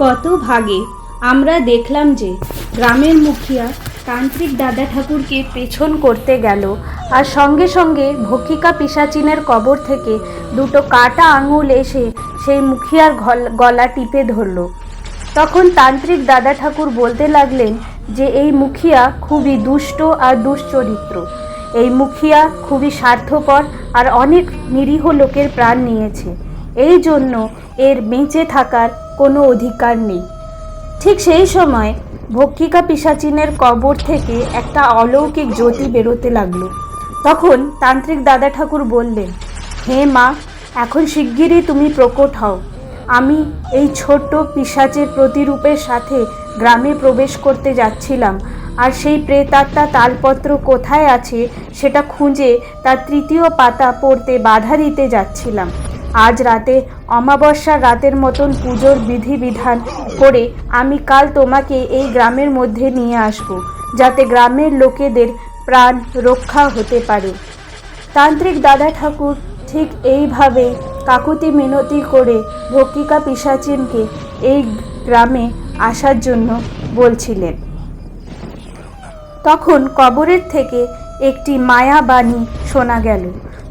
কত ভাগে আমরা দেখলাম যে গ্রামের মুখিয়া তান্ত্রিক দাদা ঠাকুরকে পেছন করতে গেল আর সঙ্গে সঙ্গে ভক্ষিকা পিশাচিনের কবর থেকে দুটো কাটা আঙুল এসে সেই মুখিয়ার গলা টিপে ধরল। তখন তান্ত্রিক দাদা ঠাকুর বলতে লাগলেন যে এই মুখিয়া খুবই দুষ্ট আর দুশ্চরিত্র, এই মুখিয়া খুবই স্বার্থপর আর অনেক নিরীহ লোকের প্রাণ নিয়েছে, এই জন্য এর বেঁচে থাকার কোনো অধিকার নেই। ঠিক সেই সময় ভক্ষিকা পিশাচিনের কবর থেকে একটা অলৌকিক জ্যোতি বেরোতে লাগলো। তখন তান্ত্রিক দাদা ঠাকুর বললেন, হে মা, এখন শিগগিরই তুমি প্রকট হও। আমি এই ছোট্ট পিশাচের প্রতিরূপের সাথে গ্রামে প্রবেশ করতে যাচ্ছিলাম, আর সেই প্রেতাত্মা তালপত্র কোথায় আছে সেটা খুঁজে তার তৃতীয় পাতা পড়তে বাধা দিতে যাচ্ছিলাম। আজ রাতে অমাবস্যার রাতের মতন পুজোর বিধিবিধান করে আমি কাল তোমাকে এই গ্রামের মধ্যে নিয়ে আসব, যাতে গ্রামের লোকেদের প্রাণ রক্ষা হতে পারে। তান্ত্রিক দাদা ঠাকুর ঠিক এইভাবে কাকুতি মিনতি করে ভক্ষিকা পিশাচিনকে এই গ্রামে আসার জন্য বলছিলেন। তখন কবরের থেকে একটি মায়াবাণী শোনা গেল।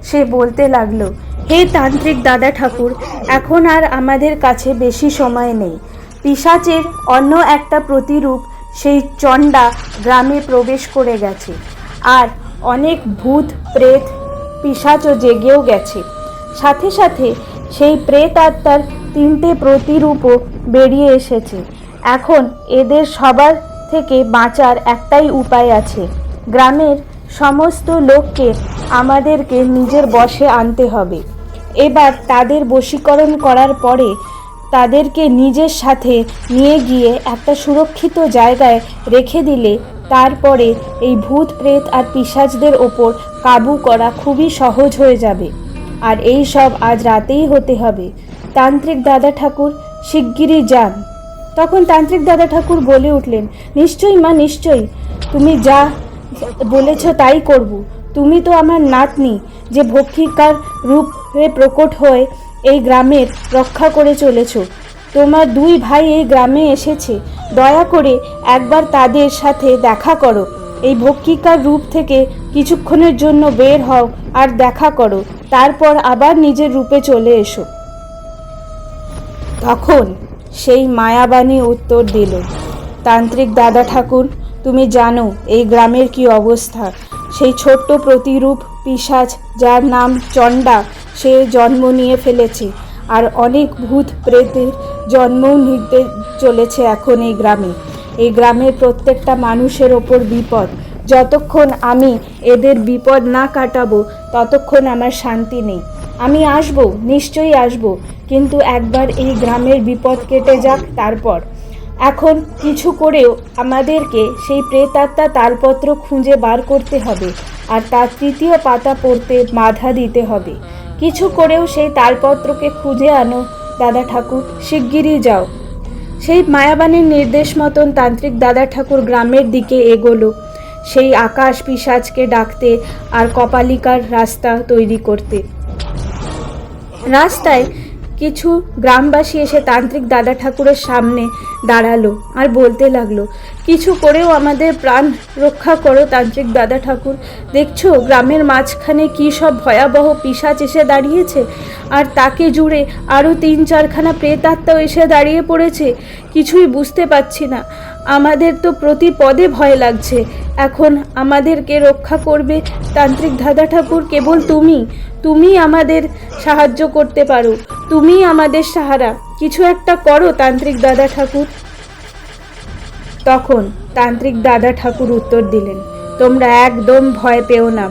সে বলতে লাগলো, হে তান্ত্রিক দাদা ঠাকুর, এখন আর আমাদের কাছে বেশি সময় নেই। পিশাচের অন্য একটা প্রতিরূপ সেই চণ্ডা গ্রামে প্রবেশ করে গেছে, আর অনেক ভূত প্রেত পিশাচও জেগেও গেছে। সাথে সাথে সেই প্রেত আত্মার 3টে প্রতিরূপও বেরিয়ে এসেছে। এখন এদের সবার থেকে বাঁচার একটাই উপায় আছে, গ্রামের সমস্ত লোককে আমাদেরকে নিজের বশে আনতে হবে। এবার তাদের বশীকরণ করার পরে তাদেরকে নিজের সাথে নিয়ে গিয়ে একটা সুরক্ষিত জায়গায় রেখে দিলে তারপরে এই ভূত প্রেত আর পিশাচদের ওপর কাবু করা খুবই সহজ হয়ে যাবে। আর এই সব আজ রাতেই হতে হবে। তান্ত্রিক দাদা ঠাকুর শিগগিরই যান। তখন তান্ত্রিক দাদা ঠাকুর বলে উঠলেন, নিশ্চয়ই মা, নিশ্চয়ই, তুমি যা বলেছ তাই করব। তুমি তো আমার নাতনি, যে ভক্ষিকার রূপে প্রকট হয়ে এই গ্রামের রক্ষা করে চলেছ। তোমার 2 ভাই এই গ্রামে এসেছে, দয়া করে একবার তাদের সাথে দেখা করো। এই ভক্ষিকার রূপ থেকে কিছুক্ষণের জন্য বের হও আর দেখা করো, তারপর আবার নিজের রূপে চলে এসো। তখন সেই মায়াবাণী উত্তর দিল, তান্ত্রিক দাদা ঠাকুর, তুমি জানো এই গ্রামের কি অবস্থা। সেই ছোট্ট প্রতিরূপ পিশাচ, যার নাম চণ্ডা, সে জন্ম নিয়ে ফেলেছে, আর অনেক ভূত প্রেতের জন্ম নিতে চলেছে এখন এই গ্রামে। এই গ্রামের প্রত্যেকটা মানুষের ওপর বিপদ। যতক্ষণ আমি এদের বিপদ না কাটাবো ততক্ষণ আমার শান্তি নেই। আমি আসব, নিশ্চয়ই আসব, কিন্তু একবার এই গ্রামের বিপদ কেটে যাক তারপর। এখন কিছু করেও আমাদেরকে সেই প্রেতাত্মা তালপত্র খুঁজে বার করতে হবে, আর তার তৃতীয় পাতা পড়তে বাধা দিতে হবে। কিছু করেও সেই তালপত্রকে খুঁজে আনো দাদা ঠাকুর, শিগগিরই যাও। সেই মায়াবাণীর নির্দেশ মতন তান্ত্রিক দাদা ঠাকুর গ্রামের দিকে এগোলো, সেই আকাশ পিশাচকে ডাকতে আর কপালিকার রাস্তা তৈরি করতে। রাস্তায় কিছু গ্রামবাসী এসে তান্ত্রিক দাদা ঠাকুরের সামনে দাঁড়ালো আর বলতে লাগলো, কিছু করেও আমাদের প্রাণ রক্ষা করো তান্ত্রিক দাদা ঠাকুর। দেখছো গ্রামের মাঝখানে কী সব ভয়াবহ পিশাচ এসে দাঁড়িয়েছে, আর তাকে জুড়ে আরও 3-4খানা প্রেতাত্মাও এসে দাঁড়িয়ে পড়েছে। কিছুই বুঝতে পারছি না, আমাদের তো প্রতি পদে ভয় লাগছে। এখন আমাদেরকে রক্ষা করবে তান্ত্রিক দাদা ঠাকুর, কেবল তুমি আমাদের সাহায্য করতে পারো, তুমি আমাদের সাহারা। কিছু একটা করো তান্ত্রিক দাদা ঠাকুর। তখন তান্ত্রিক দাদা ঠাকুর উত্তর দিলেন, তোমরা একদম ভয় পেও না।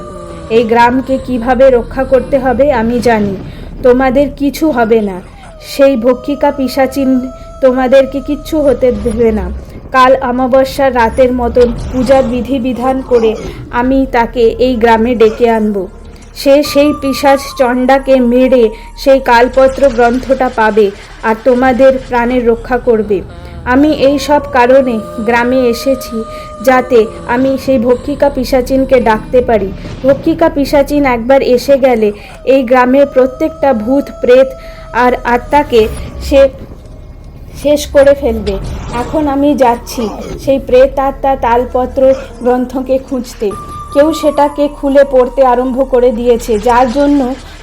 এই গ্রামকে কিভাবে রক্ষা করতে হবে আমি জানি, তোমাদের কিছু হবে না। সেই ভক্ষিকা পিশাচিন তোমাদেরকে কিচ্ছু হতে দেবে না। কাল অমাবস্যার রাতের মতন পূজার বিধিবিধান করে আমি তাকে এই গ্রামে ডেকে আনবো। সে সেই পিশাচ চণ্ডাকে মেরে সেই কালপত্র গ্রন্থটা পাবে আর তোমাদের প্রাণের রক্ষা করবে। আমি এই সব কারণে গ্রামে এসেছি, যাতে আমি সেই ভক্ষিকা পিশাচিনকে ডাকতে পারি। ভক্ষিকা পিশাচিন একবার এসে গেলে এই গ্রামের প্রত্যেকটা ভূত প্রেত আর আত্মাকে শেষ করে ফেলবে। এখন আমি যাচ্ছি সেই প্রেতাত্মা তালপত্র গ্রন্থকে খুঁজতে। কেউ সেটাকে খুলে পড়তে আরম্ভ করে দিয়েছে, যার জন্য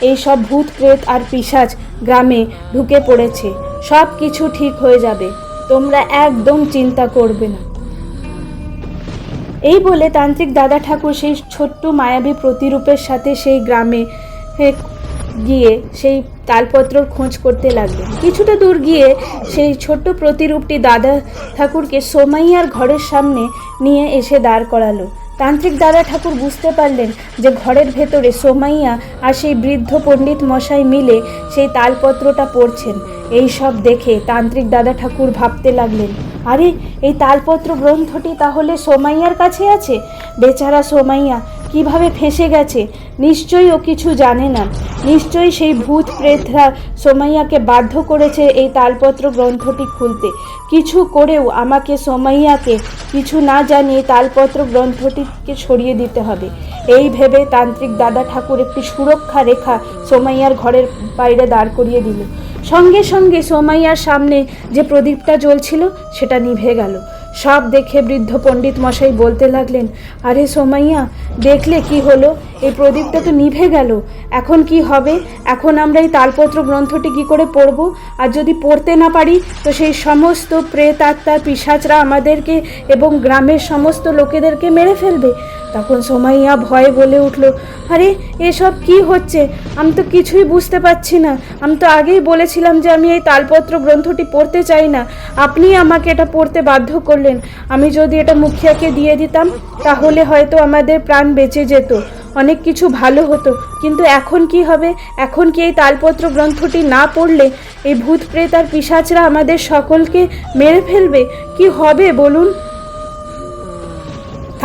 এই সব ভূত প্রেত আর পিশাচ গ্রামে ঢুকে পড়েছে। সব কিছু ঠিক হয়ে যাবে, তোমরা একদম চিন্তা করবে না। এই বলে তান্ত্রিক দাদা ঠাকুর সেই ছোট্ট মায়াবী প্রতিরূপের সাথে সেই গ্রামে গিয়ে সেই তালপত্রর খোঁজ করতে লাগলেন। কিছুটা দূর গিয়ে সেই ছোট্ট প্রতিরূপটি দাদা ঠাকুরকে সোমাইয়ার ঘরের সামনে নিয়ে এসে দাঁড় করালো। তান্ত্রিক দাদা ঠাকুর বুঝতে পারলেন যে ঘরের ভেতরে সোমাইয়া আর সেই বৃদ্ধ পণ্ডিত মশাই মিলে সেই তালপত্রটা পড়ছেন। এই সব দেখে তান্ত্রিক দাদা ঠাকুর ভাবতে লাগলেন, আরে এই তালপত্র গ্রন্থটি তাহলে সোমাইয়ার কাছে আছে। বেচারা সোমাইয়া কিভাবে ফেঁসে গেছে, নিশ্চয়ই ও কিছু জানে না। নিশ্চয়ই সেই ভূত প্রেতরা সোমাইয়াকে বাধ্য করেছে এই তালপত্র গ্রন্থটি খুলতে। কিছু করেও আমাকে সোমাইয়াকে কিছু না জানিয়ে তালপত্র গ্রন্থটিকে সরিয়ে দিতে হবে। এই ভেবে তান্ত্রিক দাদা ঠাকুর একটি সুরক্ষা রেখা সোমাইয়ার ঘরের বাইরে দাঁড় করিয়ে দিল। সঙ্গে সঙ্গে সোমাইয়ার সামনে যে প্রদীপটা জ্বলছিল সেটা নিভে গেল। সব দেখে বৃদ্ধ পণ্ডিত মশাই বলতে লাগলেন, আরে সোমাইয়া, দেখলে কি হলো? এই প্রদীপটা তো নিভে গেল। এখন কি হবে? এখন আমরা এই তালপত্র গ্রন্থটি কি করে পড়ব? আর যদি পড়তে না পারি তো সেই সমস্ত প্রেত আত্মার পিশাচরা আমাদেরকে এবং গ্রামের সমস্ত লোকেদেরকে মেরে ফেলবে। তখন সোমাইয়া ভয়ে বলে উঠল, আরে এসব কি হচ্ছে? আমি তো কিছুই বুঝতে পারছি না। আমি তো আগেই বলেছিলাম যে আমি এই তালপত্র গ্রন্থটি পড়তে চাই না। আপনি আমাকে এটা পড়তে বাধ্য করলেন। আমি যদি এটা মুখিয়াকে দিয়ে দিতাম তাহলে হয়তো আমাদের প্রাণ বেঁচে যেত, অনেক কিছু ভালো হতো। কিন্তু এখন কি হবে? এখন কি এই তালপত্র গ্রন্থটি না পড়লে এই ভূত প্রেত আর পিশাচরা আমাদের সকলকে মেরে ফেলবে? কি হবে বলুন?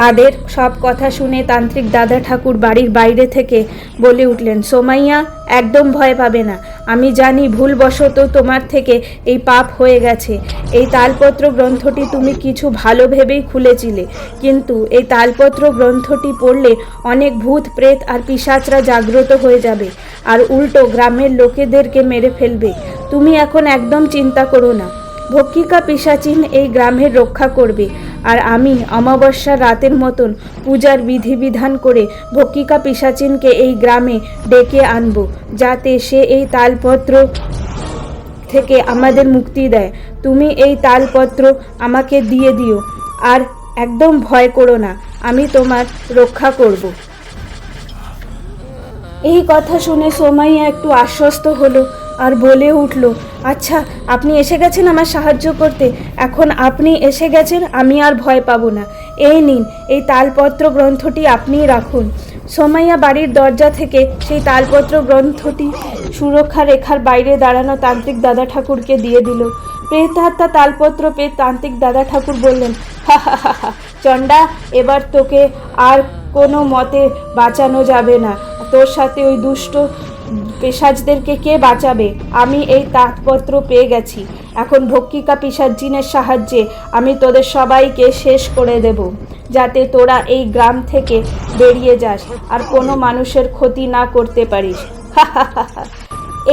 তাদের সব কথা শুনে তান্ত্রিক দাদা ঠাকুর বাড়ির বাইরে থেকে বলে উঠলেন, সোমাইয়া, একদম ভয় পাবে না। আমি জানি ভুলবশত তোমার থেকে এই পাপ হয়ে গেছে। এই তালপত্র গ্রন্থটি তুমি কিছু ভালো ভেবেই খুলেছিলে, কিন্তু এই তালপত্র গ্রন্থটি পড়লে অনেক ভূত প্রেত আর পিশাচরা জাগ্রত হয়ে যাবে আর উল্টো গ্রামের লোকেদেরকে মেরে ফেলবে। তুমি এখন একদম চিন্তা করো না। ভক্ষিকা পিশাচিন এই গ্রামের রক্ষা করবে, আর আমি অমাবস্যার রাতের মতন পূজার বিধিবিধান করে ভক্ষিকা পিশাচিনকে এই গ্রামে ডেকে আনব, যাতে সে এই তালপত্র থেকে আমাদের মুক্তি দেয়। তুমি এই তালপত্র আমাকে দিয়ে দিও, আর একদম ভয় করো না, আমি তোমার রক্ষা করব। এই কথা শুনে সোমাইয়া একটু আশ্বস্ত হলো আর বলে উঠল, আচ্ছা, আপনি এসে গেছেন আমার সাহায্য করতে। এখন আপনি এসে গেছেন, আমি আর ভয় পাবো না। এই নিন, এই তালপত্র গ্রন্থটি আপনিই রাখুন। সোমাইয়া বাড়ির দরজা থেকে সেই তালপত্র গ্রন্থটি সুরক্ষা রেখার বাইরে দাঁড়ানো তান্ত্রিক দাদা ঠাকুরকে দিয়ে দিল। প্রেতাত্মা তালপত্র পেয়ে তান্ত্রিক দাদা ঠাকুর বললেন, হা হা হা হা, চণ্ডা, এবার তোকে আর কোনো মতে বাঁচানো যাবে না। তোর সাথে ওই দুষ্ট পিশাচদেরকে কে বাঁচাবে? আমি এই তালপত্র পেয়ে গেছি। এখন ভক্ষিকা পিশাচিনের সাহায্যে আমি তোদের সবাইকে শেষ করে দেব, যাতে তোরা এই গ্রাম থেকে বেরিয়ে যাস আর কোনো মানুষের ক্ষতি না করতে পারিস।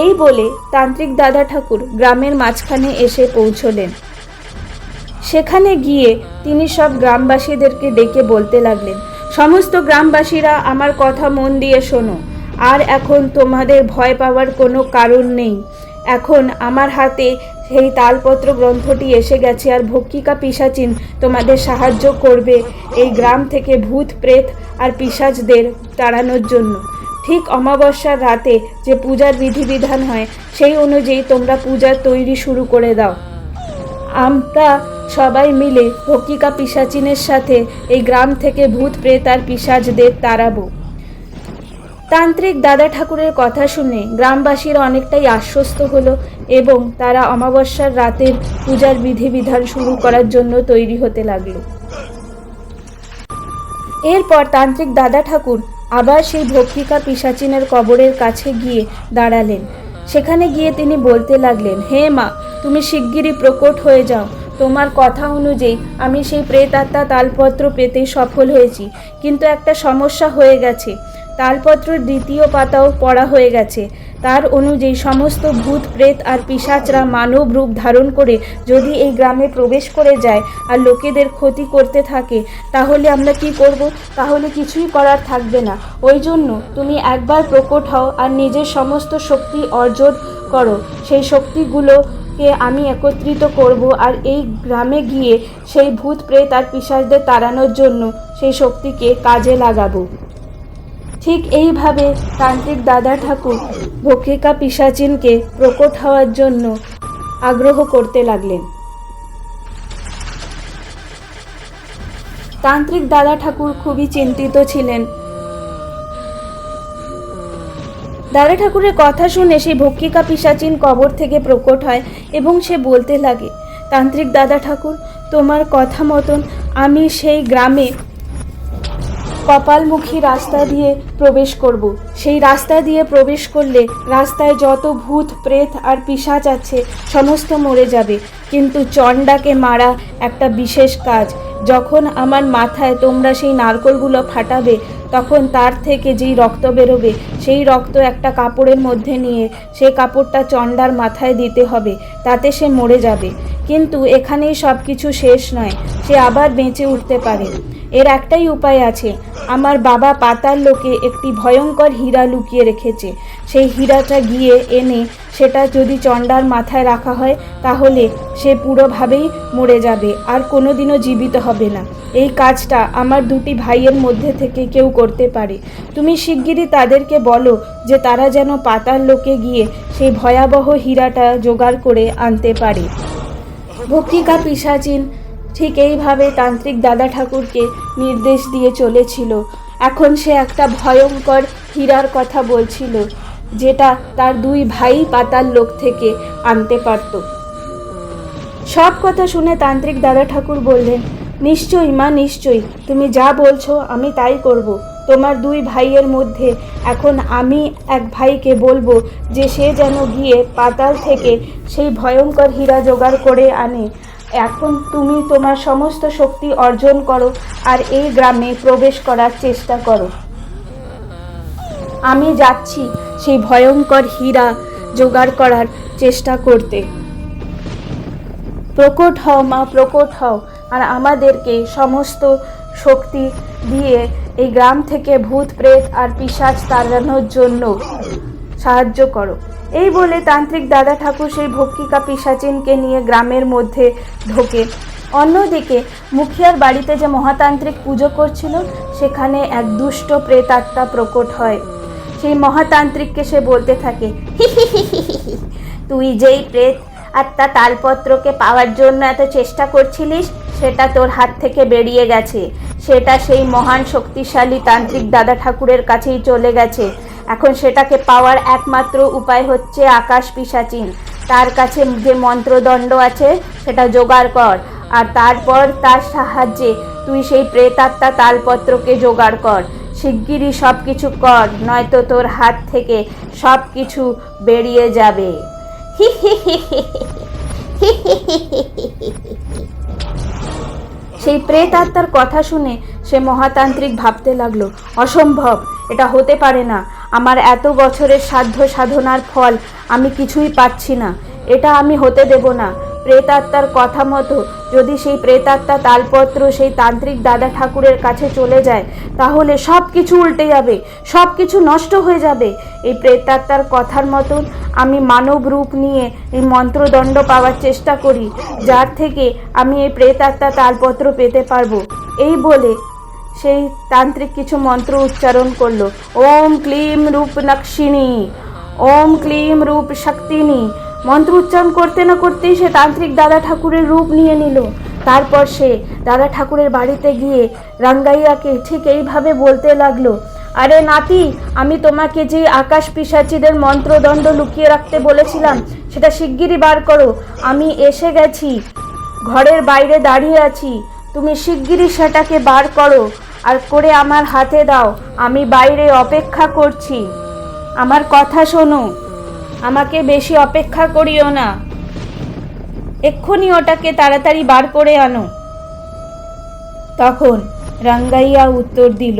এই বলে তান্ত্রিক দাদা ঠাকুর গ্রামের মাঝখানে এসে পৌঁছলেন। সেখানে গিয়ে তিনি সব গ্রামবাসীদেরকে ডেকে বলতে লাগলেন, সমস্ত গ্রামবাসীরা আমার কথা মন দিয়ে শোনো। আর এখন তোমাদের ভয় পাওয়ার কোনো কারণ নেই। এখন আমার হাতে সেই তালপত্র গ্রন্থটি এসে গেছে, আর ভক্ষিকা পিশাচিন তোমাদের সাহায্য করবে এই গ্রাম থেকে ভূত প্রেত আর পিশাচদের তাড়ানোর জন্য। ঠিক অমাবস্যার রাতে যে পূজার বিধিবিধান হয় সেই অনুযায়ী তোমরা পূজার তৈরি শুরু করে দাও। আমরা সবাই মিলে ভক্ষিকা পিশাচিনের সাথে এই গ্রাম থেকে ভূত প্রেত আর পিশাচদের তাড়াবো। তান্ত্রিক দাদা ঠাকুরের কথা শুনে গ্রামবাসীরা অনেকটাই আশ্বস্ত হলো এবং তারা অমাবস্যার রাতের পূজার বিধিবিধান শুরু করার জন্য তৈরি হতে লাগলো। এরপর তান্ত্রিক দাদা ঠাকুর আবার সেই ভক্ষিকা পিশাচিনের কবরের কাছে গিয়ে দাঁড়ালেন। সেখানে গিয়ে তিনি বলতে লাগলেন, হে মা, তুমি শিগগিরই প্রকট হয়ে যাও। তোমার কথা অনুযায়ী আমি সেই প্রেতাত্মা তালপত্র পেতে সফল হয়েছি, কিন্তু একটা সমস্যা হয়ে গেছে। তালপত্রের দ্বিতীয় পাতাও পড়া হয়ে গেছে। তার অনুযায়ী সমস্ত ভূত প্রেত আর পিশাচরা মানব রূপ ধারণ করে যদি এই গ্রামে প্রবেশ করে যায় আর লোকেদের ক্ষতি করতে থাকে, তাহলে আমরা কি করব? তাহলে কিছুই করার থাকবে না। ওই জন্য তুমি একবার প্রকট হও আর নিজের সমস্ত শক্তি অর্জন করো। সেই শক্তিগুলোকে আমি একত্রিত করব আর এই গ্রামে গিয়ে সেই ভূত প্রেত আর পিশাচদের তাড়ানোর জন্য সেই শক্তিকে কাজে লাগাবো। ঠিক এইভাবে তান্ত্রিক দাদা ঠাকুর ভক্ষিকা পিশাচিনকে প্রকট হওয়ার জন্য আগ্রহ করতে লাগলেন। তান্ত্রিক দাদা ঠাকুর খুবই চিন্তিত ছিলেন। দাদা ঠাকুরের কথা শুনে সেই ভক্ষিকা পিশাচিন কবর থেকে প্রকট হয় এবং সে বলতে লাগে, তান্ত্রিক দাদা ঠাকুর, তোমার কথা মতন আমি সেই গ্রামে কপালমুখী রাস্তা দিয়ে প্রবেশ করব। সেই রাস্তা দিয়ে প্রবেশ করলে রাস্তায় যত ভূত প্রেত আর পিশাচ আছে সমস্ত মরে যাবে, কিন্তু চণ্ডাকে মারা একটা বিশেষ কাজ। যখন আমার মাথায় তোমরা সেই নারকলগুলো ফাটাবে, তখন তার থেকে যেই রক্ত বেরোবে সেই রক্ত একটা কাপড়ের মধ্যে নিয়ে সেই কাপড়টা চণ্ডার মাথায় দিতে হবে, তাতে সে মরে যাবে। কিন্তু এখানেই সব কিছু শেষ নয়, সে আবার বেঁচে উঠতে পারে। এর একটাই উপায় আছে। আমার বাবা পাতাল লোকে একটি ভয়ঙ্কর হীরা লুকিয়ে রেখেছে। সেই হীরাটা গিয়ে এনে সেটা যদি চণ্ডার মাথায় রাখা হয়, তাহলে সে পুরোভাবেই মরে যাবে আর কোনোদিনও জীবিত হবে না। এই কাজটা আমার দুটি ভাইয়ের মধ্যে থেকে কেউ করতে পারে। তুমি শিগগিরই তাদেরকে বলো যে তারা যেন পাতাল লোকে গিয়ে সেই ভয়াবহ হীরাটা জোগাড় করে আনতে পারে। ভক্ষিকা পিশাচিন ঠিক এইভাবে তান্ত্রিক দাদা ঠাকুরকে নির্দেশ দিয়ে চলেছিল। এখন সে একটা ভয়ঙ্কর হীরার কথা বলছিল, যেটা তার দুই ভাই পাতাল লোক থেকে আনতে পারত। সব কথা শুনে তান্ত্রিক দাদা ঠাকুর বললেন, নিশ্চয়ই মা, নিশ্চয়ই, তুমি যা বলছো আমি তাই করব। তোমার দুই ভাইয়ের মধ্যে এখন আমি এক ভাইকে বলবো যে সে যেন গিয়ে পাতাল থেকে সেই ভয়ঙ্কর হীরা জোগাড় করে আনে। এখন তুমি তোমার সমস্ত শক্তি অর্জন করো আর এই গ্রামে প্রবেশ করার চেষ্টা করো। আমি যাচ্ছি সেই ভয়ঙ্কর হীরা জোগাড় করার চেষ্টা করতে। প্রকট হও মা, প্রকট হও আর আমাদেরকে সমস্ত শক্তি দিয়ে এই গ্রাম থেকে ভূত প্রেত আর পিশাচ তাড়ানোর জন্য সাহায্য করো। এই বলে তান্ত্রিক দাদা ঠাকুর সেই ভক্ষিকা পিশাচিনকে নিয়ে গ্রামের মধ্যে ঢোকে। অন্যদিকে মুখিয়ার বাড়িতে যে মহাতান্ত্রিক পুজো করছিল, সেখানে এক দুষ্ট প্রেতাত্মা প্রকট হয়। সেই মহাতান্ত্রিককে সে বলতে থাকে, তুই যেই প্রেত আত্মা তালপত্রকে পাওয়ার জন্য এত চেষ্টা করছিলিস, সেটা তোর হাত থেকে বেরিয়ে গেছে। সেটা সেই মহান শক্তিশালী তান্ত্রিক দাদা ঠাকুরের কাছেই চলে গেছে। এখন সেটাকে পাওয়ার একমাত্র উপায় হচ্ছে আকাশ পিশাচিন। তার কাছে যে মন্ত্রদণ্ড আছে সেটা জোগাড় কর, আর তারপর তার সাহায্যে তুই সেই প্রেতাত্মা তালপত্রকে জোগাড় কর। শিগগিরই সব কিছু কর, নয়তো তোর হাত থেকে সব কিছু বেরিয়ে যাবে। সেই প্রেতাত্মার কথা শুনে সে মহাতান্ত্রিক ভাবতে লাগলো, অসম্ভব, এটা হতে পারে না। আমার এত বছরের সাধ্য সাধনার ফল আমি কিছুই পাচ্ছি না, এটা আমি হতে দেব না। প্রেতাত্মার কথা মতো যদি সেই প্রেতাত্মা তালপত্র সেই তান্ত্রিক দাদা ঠাকুরের কাছে চলে যায়, তাহলে সব কিছু উল্টে যাবে, সব কিছু নষ্ট হয়ে যাবে। এই প্রেতাত্মার কথার মতন আমি মানব রূপ নিয়ে এই মন্ত্রদণ্ড পাওয়ার চেষ্টা করি, যার থেকে আমি এই প্রেতাত্মা তালপত্র পেতে পারবো। এই বলে সেই তান্ত্রিক কিছু মন্ত্র উচ্চারণ করলো। ওম ক্লিম রূপ নক্ষিণী, ওম ক্লিম রূপ শক্তিনী। মন্ত্র উচ্চারণ করতে না করতেই সে তান্ত্রিক দাদা ঠাকুরের রূপ নিয়ে নিল। তারপর সে দাদা ঠাকুরের বাড়িতে গিয়ে রাঙ্গাইয়াকে ঠিক এইভাবে বলতে লাগলো, আরে নাতি, আমি তোমাকে যে আকাশ পিশাচিদের মন্ত্রদণ্ড লুকিয়ে রাখতে বলেছিলাম, সেটা শিগগিরই বার করো। আমি এসে গেছি, ঘরের বাইরে দাঁড়িয়ে আছি, তুমি শিগগিরই সেটাকে বার করো আর করে আমার হাতে দাও। আমি বাইরে অপেক্ষা করছি, আমার কথা শোনো, আমাকে বেশি অপেক্ষা করিও না, এক্ষুনি ওটাকে তাড়াতাড়ি বার করে আনো। তখন রাঙ্গাইয়া উত্তর দিল,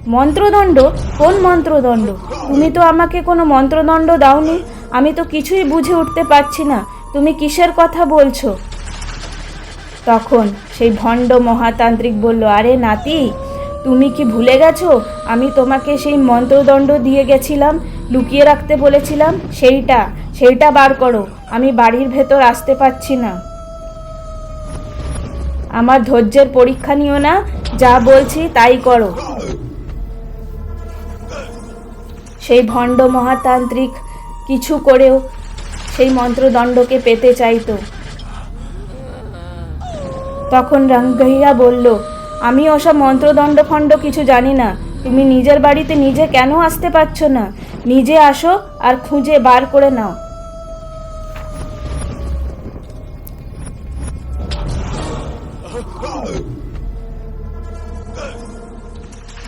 মন্ত্রদণ্ড? কোন মন্ত্রদণ্ড? তুমি তো আমাকে কোনো মন্ত্রদণ্ড দাওনি। আমি তো কিছুই বুঝে উঠতে পারছি না তুমি কিসের কথা বলছো। তখন সেই ভণ্ড মহাতান্ত্রিক বলল, আরে নাতি, তুমি কি ভুলে গেছো আমি তোমাকে সেই মন্ত্রদণ্ড দিয়ে গেছিলাম, লুকিয়ে রাখতে বলেছিলাম? সেইটা বার করো। আমি বাড়ির ভেতর আসতে পারছি না। আমার ধৈর্যের পরীক্ষা নিও না, যা বলছি তাই করো। সেই ভণ্ড মহাতান্ত্রিক কিছু করেও সেই মন্ত্রদণ্ডকে পেতে চাইতো। তখন রাঙ্গাইয়া বলল, আমি ওসব মন্ত্রদণ্ড ফণ্ড কিছু জানি না। তুমি নিজের বাড়িতে নিজে কেন আসতে পারছো না? নিজে আসো আর খুঁজে বার করে নাও।